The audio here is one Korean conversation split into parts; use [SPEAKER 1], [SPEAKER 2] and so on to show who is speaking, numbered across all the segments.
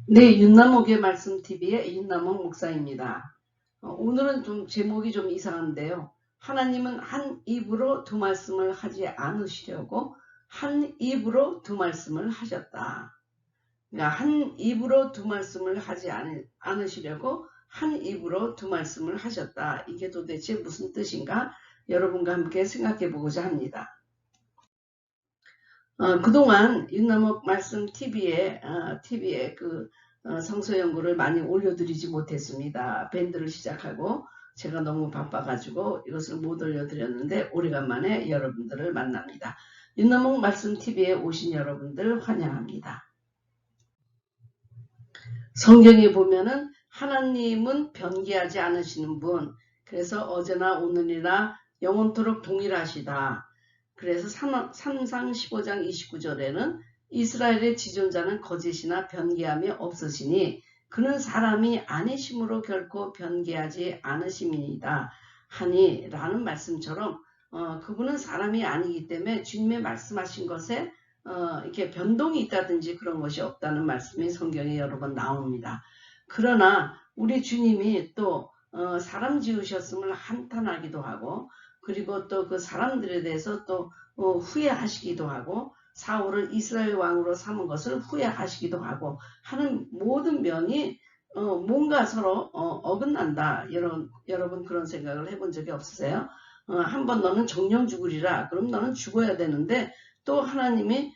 [SPEAKER 1] 네, 윤남옥의 말씀 TV의 윤남옥 목사입니다. 오늘은 좀 제목이 좀 이상한데요. 하나님은 한 입으로 두 말씀을 하지 않으시려고 한 입으로 두 말씀을 하셨다. 그러니까 한 입으로 두 말씀을 하지 않으시려고 한 입으로 두 말씀을 하셨다. 이게 도대체 무슨 뜻인가? 여러분과 함께 생각해 보고자 합니다. 그동안 윤남옥 말씀 TV에 성서 연구를 많이 올려드리지 못했습니다. 밴드를 시작하고 제가 너무 바빠가지고 이것을 못 올려드렸는데 오래간만에 여러분들을 만납니다. 윤남옥 말씀 TV에 오신 여러분들 환영합니다. 성경에 보면은 하나님은 변개하지 않으시는 분, 그래서 어제나 오늘이나 영원토록 동일하시다. 그래서 3상 15장 29절에는 이스라엘의 지존자는 거짓이나 변개함이 없으시니 그는 사람이 아니심으로 결코 변개하지 않으심이니이다 하니 라는 말씀처럼 그분은 사람이 아니기 때문에 주님의 말씀하신 것에 이렇게 변동이 있다든지 그런 것이 없다는 말씀이 성경에 여러 번 나옵니다. 그러나 우리 주님이 또 사람 지으셨음을 한탄하기도 하고 그리고 또 그 사람들에 대해서 또 후회하시기도 하고 사울을 이스라엘 왕으로 삼은 것을 후회하시기도 하고 하는 모든 면이 뭔가 서로 어긋난다. 여러분 그런 생각을 해본 적이 없으세요? 한번 너는 정령 죽으리라. 그럼 너는 죽어야 되는데 또 하나님이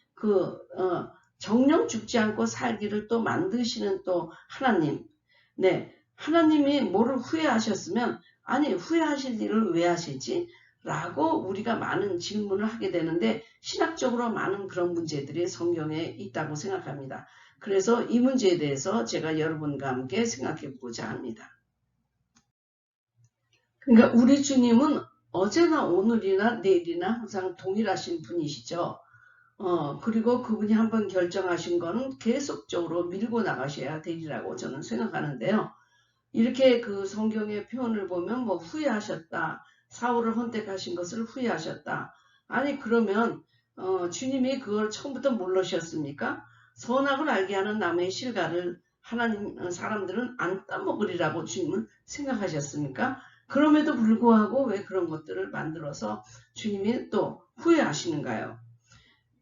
[SPEAKER 1] 정령 죽지 않고 살기를 또 만드시는 또 하나님. 네. 하나님이 뭐를 후회하셨으면 아니 후회하실 일을 왜 하실지? 라고 우리가 많은 질문을 하게 되는데 신학적으로 많은 그런 문제들이 성경에 있다고 생각합니다. 그래서 이 문제에 대해서 제가 여러분과 함께 생각해 보고자 합니다. 그러니까 우리 주님은 어제나 오늘이나 내일이나 항상 동일하신 분이시죠. 그리고 그분이 한번 결정하신 거는 계속적으로 밀고 나가셔야 되리라고 저는 생각하는데요. 이렇게 그 성경의 표현을 보면 뭐 후회하셨다. 사울을 헌택하신 것을 후회하셨다. 아니 그러면 주님이 그걸 처음부터 모르셨습니까? 선악을 알게 하는 나무의 실과를 하나님 사람들은 안 따먹으리라고 주님은 생각하셨습니까? 그럼에도 불구하고 왜 그런 것들을 만들어서 주님이 또 후회하시는가요?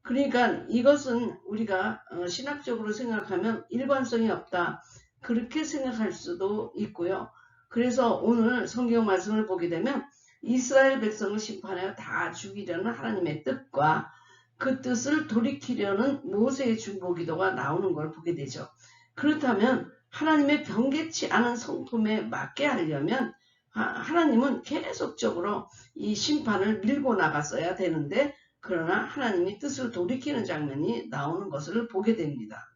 [SPEAKER 1] 그러니까 이것은 우리가 신학적으로 생각하면 일관성이 없다. 그렇게 생각할 수도 있고요. 그래서 오늘 성경 말씀을 보게 되면 이스라엘 백성을 심판하여 다 죽이려는 하나님의 뜻과 그 뜻을 돌이키려는 모세의 중보기도가 나오는 걸 보게 되죠. 그렇다면 하나님의 변개치 않은 성품에 맞게 하려면 하나님은 계속적으로 이 심판을 밀고 나갔어야 되는데 그러나 하나님이 뜻을 돌이키는 장면이 나오는 것을 보게 됩니다.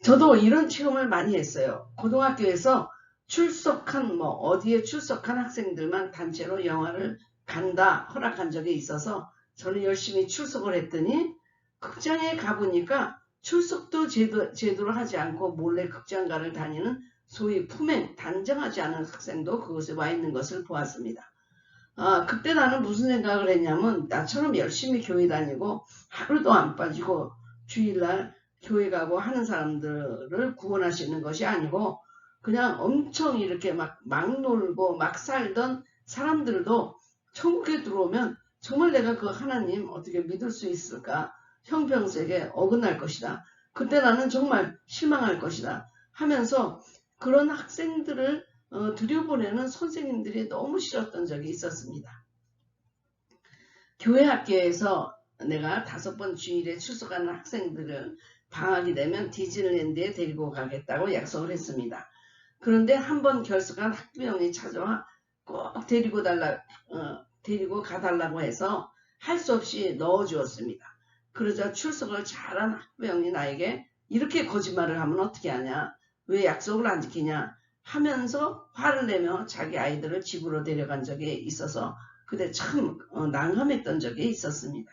[SPEAKER 1] 저도 이런 체험을 많이 했어요. 고등학교에서 출석한 어디에 출석한 학생들만 단체로 영화를 간다 허락한 적이 있어서 저는 열심히 출석을 했더니 극장에 가보니까 출석도 제대로 하지 않고 몰래 극장가를 다니는 소위 품행 단정하지 않은 학생도 그곳에 와 있는 것을 보았습니다. 그때 나는 무슨 생각을 했냐면 나처럼 열심히 교회 다니고 하루도 안 빠지고 주일날 교회 가고 하는 사람들을 구원하시는 것이 아니고 그냥 엄청 이렇게 막 놀고 막 살던 사람들도 천국에 들어오면 정말 내가 그 하나님 어떻게 믿을 수 있을까? 형평색에 어긋날 것이다. 그때 나는 정말 실망할 것이다. 하면서 그런 학생들을 들여보내는 선생님들이 너무 싫었던 적이 있었습니다. 교회 학교에서 내가 5번 주일에 출석하는 학생들을 방학이 되면 디즈니랜드에 데리고 가겠다고 약속을 했습니다. 그런데 한번 결석한 학부형이 찾아와 꼭 데리고 가달라고 해서 할 수 없이 넣어주었습니다. 그러자 출석을 잘한 학부형이 나에게 이렇게 거짓말을 하면 어떻게 하냐? 왜 약속을 안 지키냐? 하면서 화를 내며 자기 아이들을 집으로 데려간 적이 있어서 그때 참 난감했던 적이 있었습니다.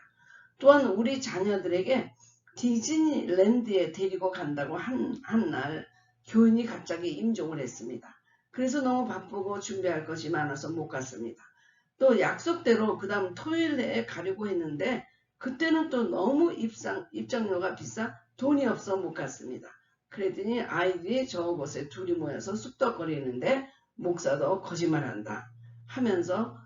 [SPEAKER 1] 또한 우리 자녀들에게 디즈니랜드에 데리고 간다고 한 날 교인이 갑자기 임종을 했습니다. 그래서 너무 바쁘고 준비할 것이 많아서 못 갔습니다. 또 약속대로 그 다음 토요일에 가려고 했는데 그때는 또 너무 입장료가 비싸 돈이 없어 못 갔습니다. 그랬더니 아이들이 저곳에 둘이 모여서 쑥덕거리는데 목사도 거짓말한다 하면서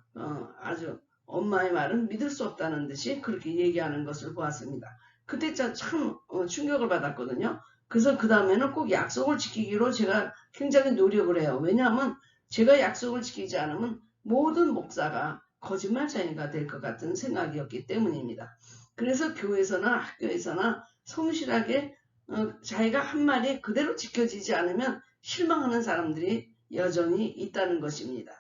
[SPEAKER 1] 아주 엄마의 말은 믿을 수 없다는 듯이 그렇게 얘기하는 것을 보았습니다. 그때 참 충격을 받았거든요. 그래서 그 다음에는 꼭 약속을 지키기로 제가 굉장히 노력을 해요. 왜냐하면 제가 약속을 지키지 않으면 모든 목사가 거짓말쟁이가 될 것 같은 생각이었기 때문입니다. 그래서 교회에서나 학교에서나 성실하게 자기가 한 말이 그대로 지켜지지 않으면 실망하는 사람들이 여전히 있다는 것입니다.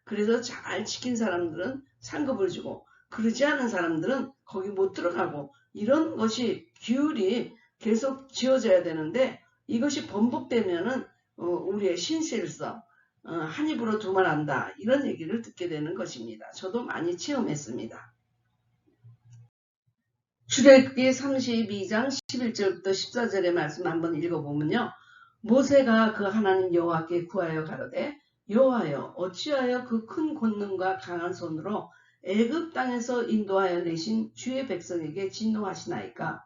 [SPEAKER 1] 그래서 잘 지킨 사람들은 상급을 주고 그러지 않은 사람들은 거기 못 들어가고 이런 것이 규율이 계속 지어져야 되는데 이것이 번복되면은 우리의 신실성, 한 입으로 두 말 한다 이런 얘기를 듣게 되는 것입니다. 저도 많이 체험했습니다. 출애굽기 32장 11절부터 14절의 말씀 한번 읽어보면요. 모세가 그 하나님 여호와께 구하여 가로되 여호와여 어찌하여 그 큰 권능과 강한 손으로 애굽 땅에서 인도하여 내신 주의 백성에게 진노하시나이까.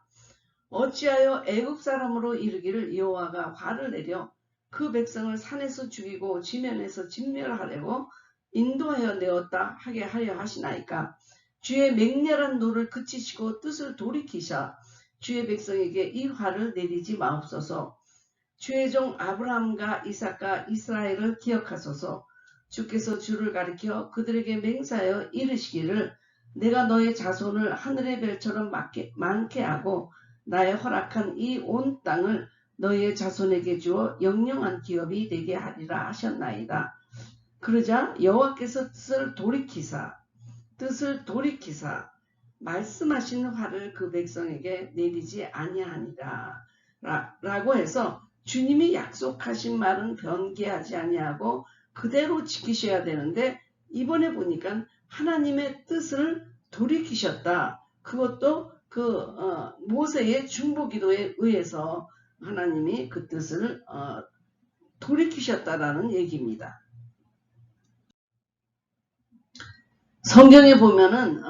[SPEAKER 1] 어찌하여 애굽 사람으로 이르기를 여호와가 화를 내려 그 백성을 산에서 죽이고 지면에서 진멸하려고 인도하여 내었다 하게 하려 하시나이까. 주의 맹렬한 노를 그치시고 뜻을 돌이키사 주의 백성에게 이 화를 내리지 마옵소서. 주의 종 아브라함과 이삭과 이스라엘을 기억하소서. 주께서 주를 가리켜 그들에게 맹세하여 이르시기를 내가 너의 자손을 하늘의 별처럼 많게 하고 나의 허락한 이 온 땅을 너의 자손에게 주어 영영한 기업이 되게 하리라 하셨나이다. 그러자 여호와께서 뜻을 돌이키사 말씀하신 화를 그 백성에게 내리지 아니하니라 라고 해서 주님이 약속하신 말은 변개하지 아니하고 그대로 지키셔야 되는데 이번에 보니까 하나님의 뜻을 돌이키셨다. 그것도 모세의 중보기도에 의해서 하나님이 그 뜻을 돌이키셨다라는 얘기입니다. 성경에 보면은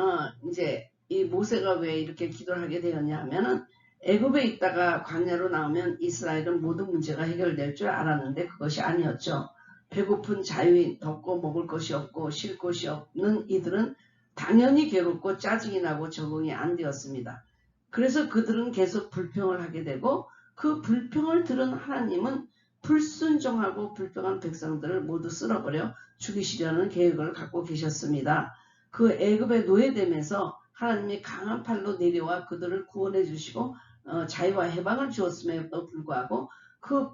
[SPEAKER 1] 이제 이 모세가 왜 이렇게 기도를 하게 되었냐 하면은 애굽에 있다가 광야로 나오면 이스라엘은 모든 문제가 해결될 줄 알았는데 그것이 아니었죠. 배고픈 자유인, 덥고 먹을 것이 없고 쉴 곳이 없는 이들은 당연히 괴롭고 짜증이 나고 적응이 안 되었습니다. 그래서 그들은 계속 불평을 하게 되고 그 불평을 들은 하나님은 불순종하고 불평한 백성들을 모두 쓸어버려 죽이시려는 계획을 갖고 계셨습니다. 그 애굽의 노예됨에서 하나님이 강한 팔로 내려와 그들을 구원해 주시고 자유와 해방을 주었음에도 불구하고 그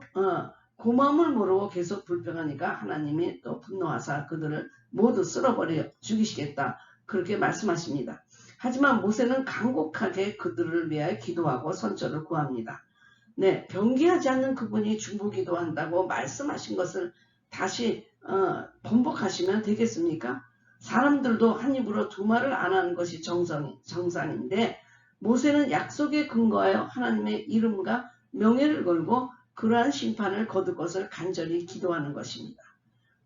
[SPEAKER 1] 고마움을 모르고 계속 불평하니까 하나님이 또 분노하사 그들을 모두 쓸어버려 죽이시겠다 그렇게 말씀하십니다. 하지만 모세는 간곡하게 그들을 위하여 기도하고 선처를 구합니다. 네, 변개하지 않는 그분이 중보기도한다고 말씀하신 것을 다시 번복하시면 되겠습니까? 사람들도 한 입으로 두 말을 안 하는 것이 정상인데 모세는 약속에 근거하여 하나님의 이름과 명예를 걸고 그러한 심판을 거둘 것을 간절히 기도하는 것입니다.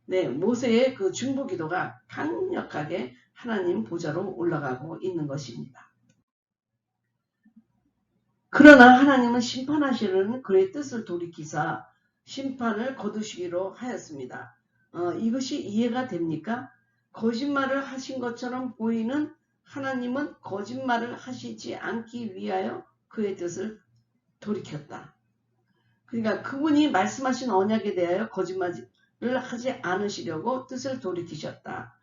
[SPEAKER 1] 네, 모세의 그 중보기도가 강력하게 하나님 보좌로 올라가고 있는 것입니다. 그러나 하나님은 심판하시는 그의 뜻을 돌이키사 심판을 거두시기로 하였습니다. 이것이 이해가 됩니까? 거짓말을 하신 것처럼 보이는 하나님은 거짓말을 하시지 않기 위하여 그의 뜻을 돌이켰다. 그러니까 그분이 말씀하신 언약에 대하여 거짓말을 하지 않으시려고 뜻을 돌이키셨다.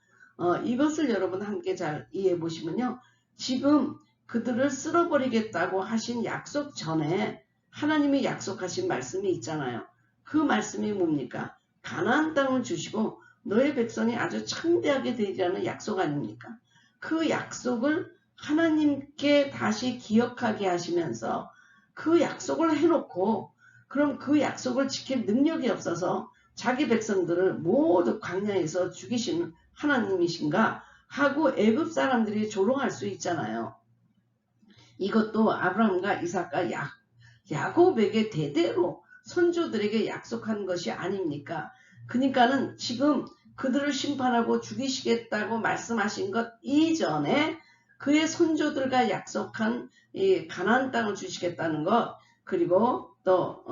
[SPEAKER 1] 이것을 여러분 함께 잘 이해해 보시면요. 지금 그들을 쓸어버리겠다고 하신 약속 전에 하나님이 약속하신 말씀이 있잖아요. 그 말씀이 뭡니까? 가나안 땅을 주시고 너의 백성이 아주 창대하게 되리라는 약속 아닙니까? 그 약속을 하나님께 다시 기억하게 하시면서 그 약속을 해놓고 그럼 그 약속을 지킬 능력이 없어서 자기 백성들을 모두 광야에서 죽이시는 하나님이신가 하고 애굽 사람들이 조롱할 수 있잖아요. 이것도 아브라함과 이삭과 야곱에게 대대로 선조들에게 약속한 것이 아닙니까? 그러니까는 지금 그들을 심판하고 죽이시겠다고 말씀하신 것 이전에 그의 선조들과 약속한 이 가나안 땅을 주시겠다는 것, 그리고 또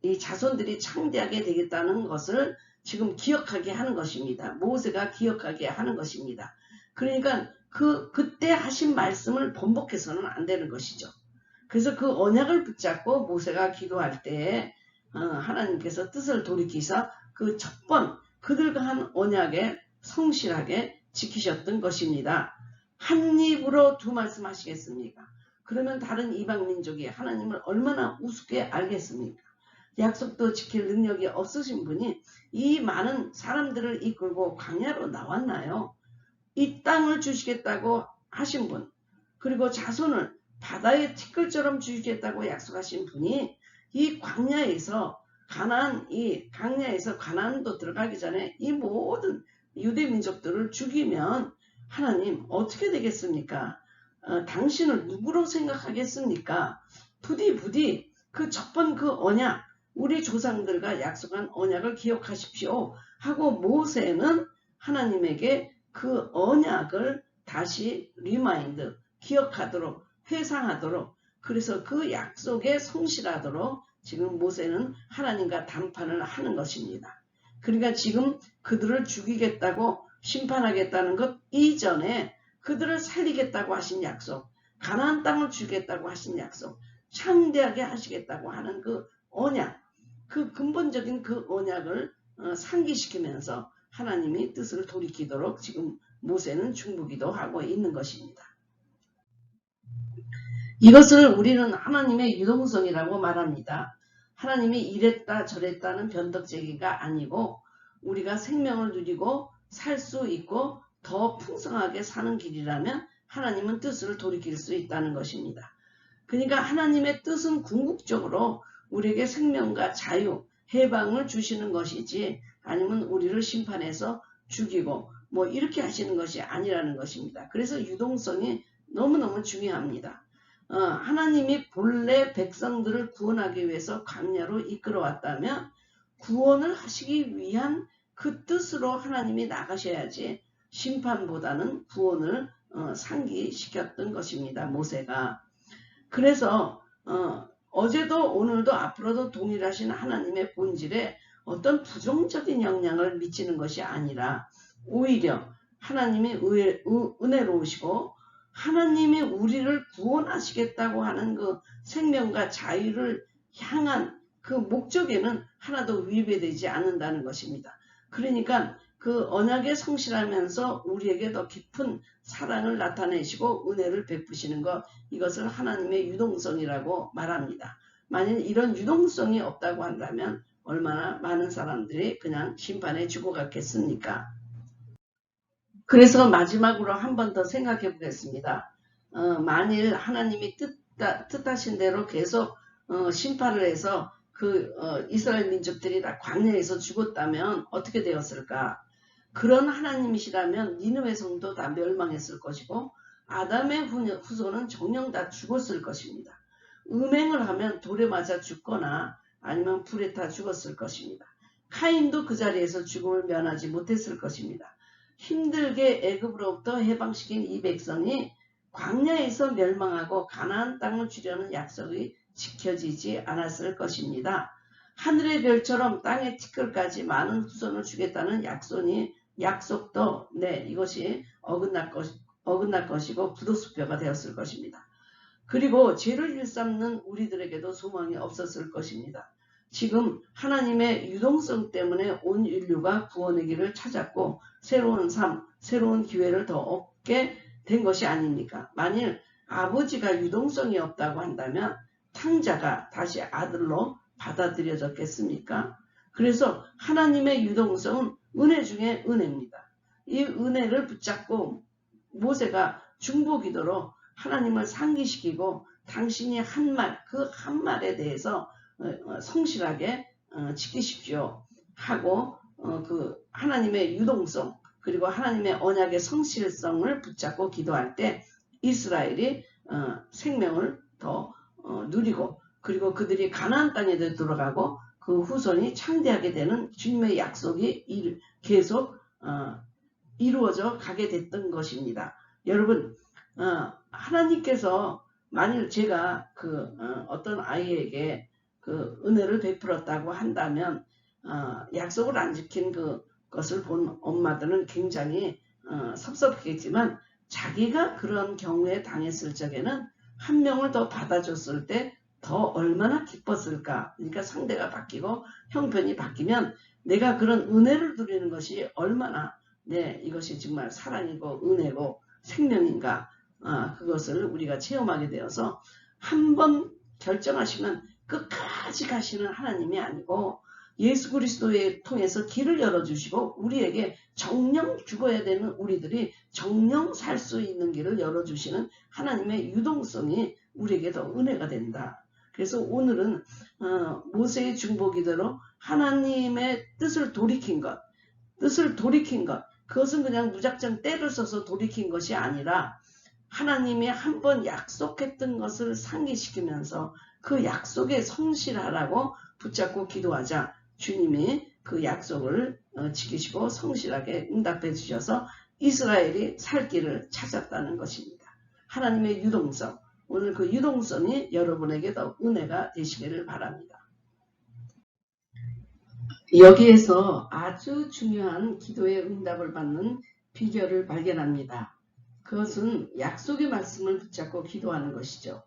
[SPEAKER 1] 이 자손들이 창대하게 되겠다는 것을 지금 기억하게 하는 것입니다. 모세가 기억하게 하는 것입니다. 그러니까 그때 하신 말씀을 번복해서는 안 되는 것이죠. 그래서 그 언약을 붙잡고 모세가 기도할 때에 하나님께서 뜻을 돌이키사 그 첫 번 그들과 한 언약에 성실하게 지키셨던 것입니다. 한 입으로 두 말씀 하시겠습니까? 그러면 다른 이방 민족이 하나님을 얼마나 우습게 알겠습니까? 약속도 지킬 능력이 없으신 분이 이 많은 사람들을 이끌고 광야로 나왔나요? 이 땅을 주시겠다고 하신 분, 그리고 자손을 바다의 티끌처럼 주시겠다고 약속하신 분이 이 광야에서 가나안도 들어가기 전에 이 모든 유대 민족들을 죽이면 하나님 어떻게 되겠습니까? 당신을 누구로 생각하겠습니까? 부디 그 첫 번 그 언약, 우리 조상들과 약속한 언약을 기억하십시오 하고 모세는 하나님에게 그 언약을 다시 리마인드, 기억하도록, 회상하도록, 그래서 그 약속에 성실하도록 지금 모세는 하나님과談판을 하는 것입니다. 그러니까 지금 그들을 죽이겠다고 심판하겠다는 것 이전에 그들을 살리겠다고 하신 약속, 가나안 땅을 주겠다고 하신 약속, 창대하게 하시겠다고 하는 그 언약, 그 근본적인 그 언약을 상기시키면서 하나님이 뜻을 돌이키도록 지금 모세는 중보기도 하고 있는 것입니다. 이것을 우리는 하나님의 유동성이라고 말합니다. 하나님이 이랬다 저랬다는 변덕제기가 아니고 우리가 생명을 누리고 살 수 있고 더 풍성하게 사는 길이라면 하나님은 뜻을 돌이킬 수 있다는 것입니다. 그러니까 하나님의 뜻은 궁극적으로 우리에게 생명과 자유, 해방을 주시는 것이지 아니면 우리를 심판해서 죽이고 뭐 이렇게 하시는 것이 아니라는 것입니다. 그래서 유동성이 너무너무 중요합니다. 하나님이 본래 백성들을 구원하기 위해서 광야로 이끌어왔다면 구원을 하시기 위한 그 뜻으로 하나님이 나가셔야지 심판보다는 구원을 상기시켰던 것입니다. 모세가. 그래서 어제도 오늘도 앞으로도 동일하신 하나님의 본질에 어떤 부정적인 영향을 미치는 것이 아니라 오히려 하나님이 은혜로우시고 하나님이 우리를 구원하시겠다고 하는 그 생명과 자유를 향한 그 목적에는 하나도 위배되지 않는다는 것입니다. 그러니까 그 언약에 성실하면서 우리에게 더 깊은 사랑을 나타내시고 은혜를 베푸시는 것, 이것을 하나님의 유동성이라고 말합니다. 만약 이런 유동성이 없다고 한다면 얼마나 많은 사람들이 그냥 심판에 죽어갔겠습니까? 그래서 마지막으로 한 번 더 생각해 보겠습니다. 만일 하나님이 뜻하신 대로 계속 심판을 해서 이스라엘 민족들이 다 광야에서 죽었다면 어떻게 되었을까? 그런 하나님이시라면 니느웨 성도 다 멸망했을 것이고 아담의 후손은 정녕 다 죽었을 것입니다. 음행을 하면 돌에 맞아 죽거나 아니면 불에 타 죽었을 것입니다. 카인도 그 자리에서 죽음을 면하지 못했을 것입니다. 힘들게 애굽으로부터 해방시킨 이 백성이 광야에서 멸망하고 가나안 땅을 주려는 약속이 지켜지지 않았을 것입니다. 하늘의 별처럼 땅의 티끌까지 많은 후손을 주겠다는 약속도 이것이 어긋날 것이고 부도수표가 되었을 것입니다. 그리고 죄를 일삼는 우리들에게도 소망이 없었을 것입니다. 지금 하나님의 유동성 때문에 온 인류가 구원의 길을 찾았고 새로운 삶, 새로운 기회를 더 얻게 된 것이 아닙니까? 만일 아버지가 유동성이 없다고 한다면 탕자가 다시 아들로 받아들여졌겠습니까? 그래서 하나님의 유동성은 은혜 중에 은혜입니다. 이 은혜를 붙잡고 모세가 중보기도로 하나님을 상기시키고 당신이 한 말, 그 한 말에 대해서 성실하게 지키십시오 하고 그 하나님의 유동성 그리고 하나님의 언약의 성실성을 붙잡고 기도할 때 이스라엘이 생명을 더 누리고 그리고 그들이 가나안 땅에 들어가고 그 후손이 창대하게 되는 주님의 약속이 계속 이루어져 가게 됐던 것입니다. 여러분 하나님께서 만일 제가 어떤 아이에게 그 은혜를 베풀었다고 한다면 약속을 안 지킨 그것을 본 엄마들은 굉장히 섭섭했겠지만 자기가 그런 경우에 당했을 적에는 한 명을 더 받아줬을 때 더 얼마나 기뻤을까. 그러니까 상대가 바뀌고 형편이 바뀌면 내가 그런 은혜를 누리는 것이 얼마나 이것이 정말 사랑이고 은혜고 생명인가. 그것을 우리가 체험하게 되어서 한 번 결정하시면 끝까지 가시는 하나님이 아니고 예수 그리스도에 통해서 길을 열어주시고 우리에게 정령 죽어야 되는 우리들이 정령 살 수 있는 길을 열어주시는 하나님의 유동성이 우리에게 더 은혜가 된다. 그래서 오늘은 모세의 중보기대로 하나님의 뜻을 돌이킨 것, 그것은 그냥 무작정 때를 써서 돌이킨 것이 아니라 하나님이 한 번 약속했던 것을 상기시키면서 그 약속에 성실하라고 붙잡고 기도하자 주님이 그 약속을 지키시고 성실하게 응답해 주셔서 이스라엘이 살 길을 찾았다는 것입니다. 하나님의 유동성, 오늘 그 유동성이 여러분에게 더 은혜가 되시기를 바랍니다. 여기에서 아주 중요한 기도의 응답을 받는 비결을 발견합니다. 그것은 약속의 말씀을 붙잡고 기도하는 것이죠.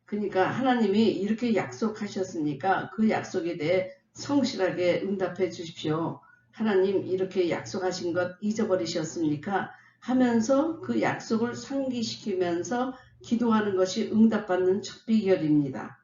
[SPEAKER 1] 그러니까 하나님이 이렇게 약속하셨으니까 그 약속에 대해 성실하게 응답해 주십시오. 하나님 이렇게 약속하신 것 잊어버리셨습니까? 하면서 그 약속을 상기시키면서 기도하는 것이 응답받는 첫 비결입니다.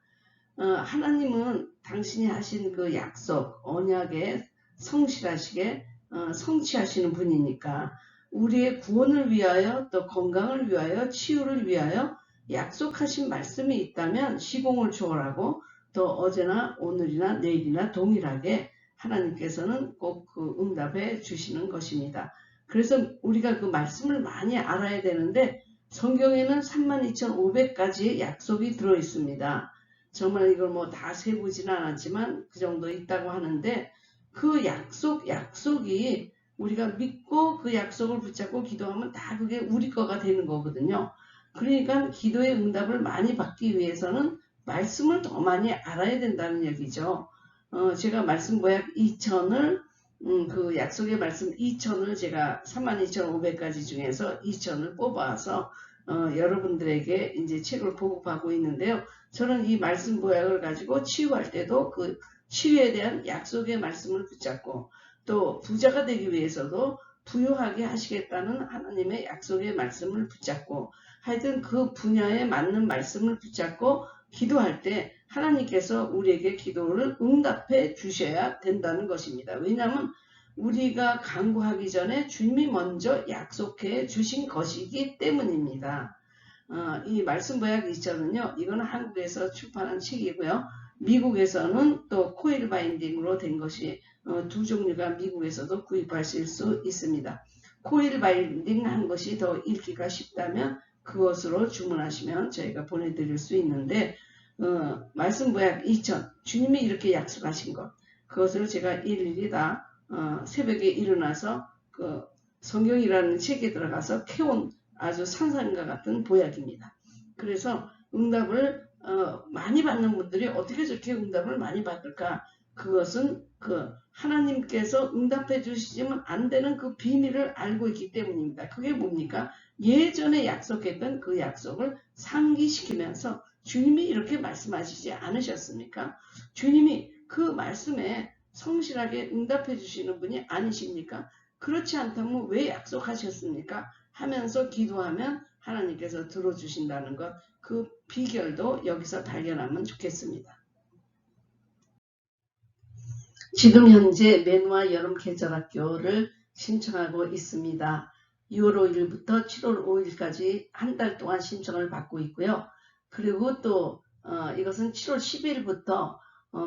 [SPEAKER 1] 하나님은 당신이 하신 그 약속, 언약에 성실하시게 성취하시는 분이니까 우리의 구원을 위하여 또 건강을 위하여 치유를 위하여 약속하신 말씀이 있다면 시공을 초월하고 또 어제나 오늘이나 내일이나 동일하게 하나님께서는 꼭 그 응답해 주시는 것입니다. 그래서 우리가 그 말씀을 많이 알아야 되는데 성경에는 32,500가지의 약속이 들어있습니다. 정말 이걸 뭐 다 세보지는 않았지만 그 정도 있다고 하는데 그 약속이 우리가 믿고 그 약속을 붙잡고 기도하면 다 그게 우리 거가 되는 거거든요. 그러니까 기도의 응답을 많이 받기 위해서는 말씀을 더 많이 알아야 된다는 얘기죠. 제가 말씀 보약 2000을 그 약속의 말씀 2000을 제가 32,500가지 중에서 2000을 뽑아서 여러분들에게 이제 책을 보급하고 있는데요. 저는 이 말씀 보약을 가지고 치유할 때도 그 치유에 대한 약속의 말씀을 붙잡고 또 부자가 되기 위해서도 부유하게 하시겠다는 하나님의 약속의 말씀을 붙잡고 하여튼 그 분야에 맞는 말씀을 붙잡고 기도할 때 하나님께서 우리에게 기도를 응답해 주셔야 된다는 것입니다. 왜냐하면 우리가 간구하기 전에 주님이 먼저 약속해 주신 것이기 때문입니다. 이 말씀 보약 2전은요. 이거는 한국에서 출판한 책이고요. 미국에서는 또 코일 바인딩으로 된 것이 두 종류가 미국에서도 구입하실 수 있습니다. 코일 바인딩 한 것이 더 읽기가 쉽다면 그것으로 주문하시면 저희가 보내드릴 수 있는데 말씀 보약 2000 주님이 이렇게 약속하신 것 그것을 제가 일일이 다 새벽에 일어나서 그 성경이라는 책에 들어가서 캐온 아주 산산과 같은 보약입니다. 그래서 응답을 많이 받는 분들이 어떻게 저렇게 응답을 많이 받을까? 그것은 그 하나님께서 응답해 주시지만 안 되는 그 비밀을 알고 있기 때문입니다. 그게 뭡니까? 예전에 약속했던 그 약속을 상기시키면서 주님이 이렇게 말씀하시지 않으셨습니까? 주님이 그 말씀에 성실하게 응답해 주시는 분이 아니십니까? 그렇지 않다면 왜 약속하셨습니까? 하면서 기도하면 하나님께서 들어주신다는 것, 그 비결도 여기서 발견하면 좋겠습니다. 지금 현재 매누아 여름 계절학교를 신청하고 있습니다. 6월 5일부터 7월 5일까지 한 달 동안 신청을 받고 있고요. 그리고 또 이것은 7월 10일부터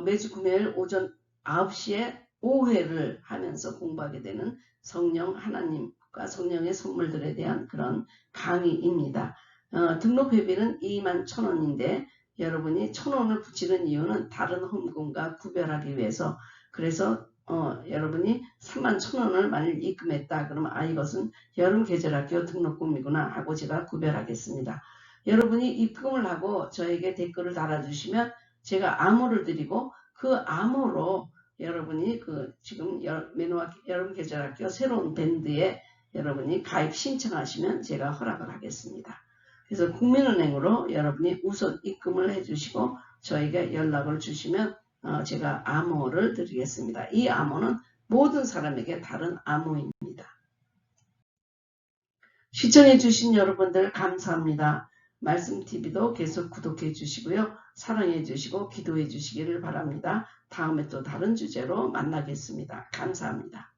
[SPEAKER 1] 매주 금요일 오전 9시에 5회를 하면서 공부하게 되는 성령 하나님과 성령의 선물들에 대한 그런 강의입니다. 등록회비는 21,000원인데 여러분이 1,000원을 붙이는 이유는 다른 헌금과 구별하기 위해서 그래서 여러분이 31,000원을 만일 입금했다. 그러면 이것은 여름계절학교 등록금이구나 하고 제가 구별하겠습니다. 여러분이 입금을 하고 저에게 댓글을 달아주시면 제가 암호를 드리고 그 암호로 여러분이 지금 여름계절학교 새로운 밴드에 여러분이 가입 신청하시면 제가 허락을 하겠습니다. 그래서 국민은행으로 여러분이 우선 입금을 해주시고 저에게 연락을 주시면 제가 암호를 드리겠습니다. 이 암호는 모든 사람에게 다른 암호입니다. 시청해 주신 여러분들 감사합니다. 말씀TV도 계속 구독해 주시고요. 사랑해 주시고 기도해 주시기를 바랍니다. 다음에 또 다른 주제로 만나겠습니다. 감사합니다.